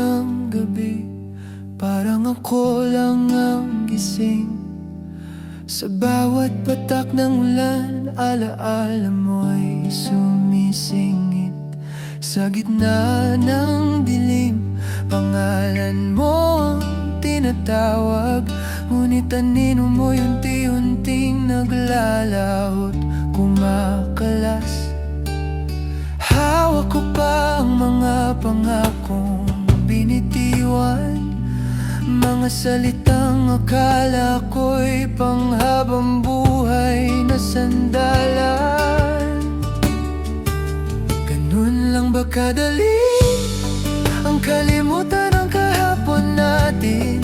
ng gabi, parang ako lang ang gising. Sa bawat patak ng ulan, alaala mo'y sumisingit. Sa gitna ng dilim, pangalan mo ang tinatawag. Ngunit anino mo'y unti-unting naglalahot, kumakalas. Hawak ko pa ang mga pangakong binitiwan, mga salitang akala ko'y panghabang buhay na sandalan. Ganun lang ba kadali ang kalimutan ng kahapon natin?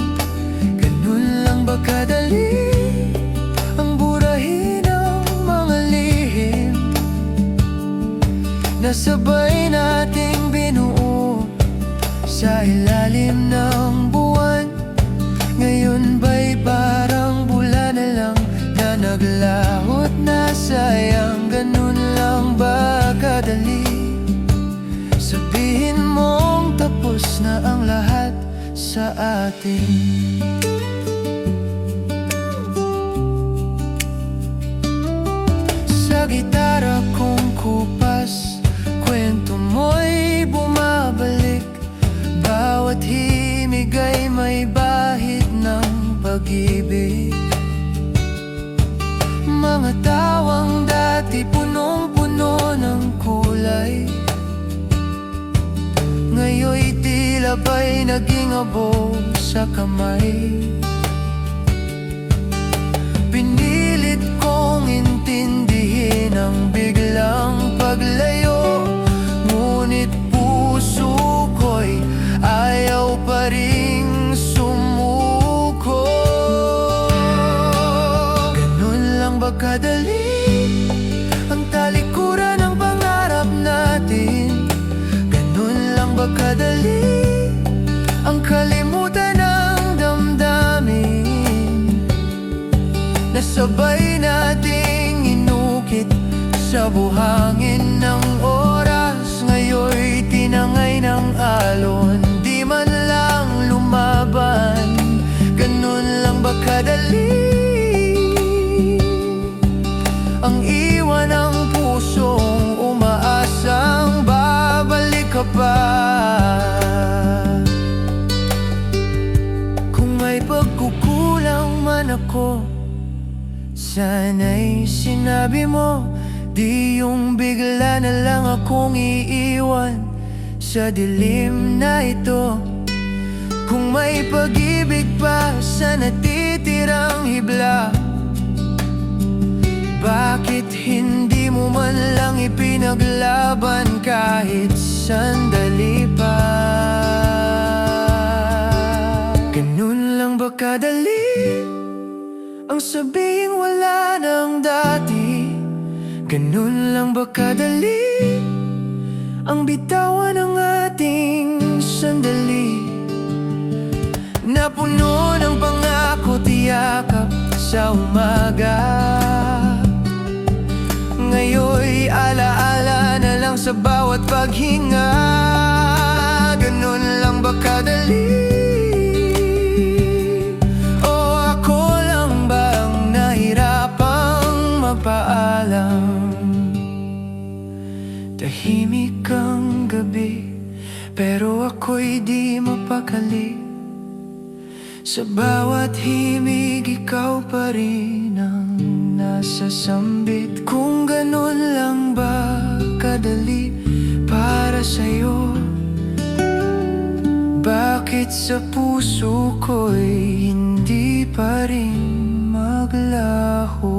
Ganun lang ba kadali ang burahin ang mga lihim na sabay nating binuo sa ilalim ng buwan? Ngayon ba'y parang bula na lang na naglahot na sayang? Ganun lang ba kadali sabihin mong tapos na ang lahat sa atin? Sa gitara kong kupas, kwento mo'y bumabalik. Bawat himig ay may bahid ng pag-ibig. Mga tawang dati punong-puno ng kulay, ngayon'y tila ba'y naging abo sa kamay. Pinilit kong intindihin ang biglang paglayo, ngunit puso ko'y ayaw pa ring sumuko. Ganun lang ba kadali ang talikuran ng pangarap natin? Ganun lang ba kadali ang kalimutan ng damdamin na sabay nating inukit sa buhangin ng oras? Ngayon'y tinangay ng alon, di man lang lumaban. Ganun lang ba kadali ang iwan ng pusong umaasang babalik ka pa? Kung may pagkukulang man ako, sana'y sinabi mo, di yung bigla na lang akong iiwan sa dilim na ito. Kung may pag-ibig pa sa natitirang hibla, bakit hindi mo man lang ipinaglaban kahit sandali pa? Ganun lang ba kadali ang sabihing wala nang dati? Ganun lang ba kadali ang bitawan ng ating sandali na puno ng pangako, tiyakap sa umaga? Ngayon'y alaala na lang sa bawat paghinga. Ganun lang ba kadali? O ako lang bang nahirapang magpaalam? Tahimik ang gabi, pero ako'y di mapakali. Sa bawat himig, ikaw pa rin ang nasa sambit. Kung ganun lang ba kadali para sa'yo, bakit sa puso ko'y hindi pa rin maglaho?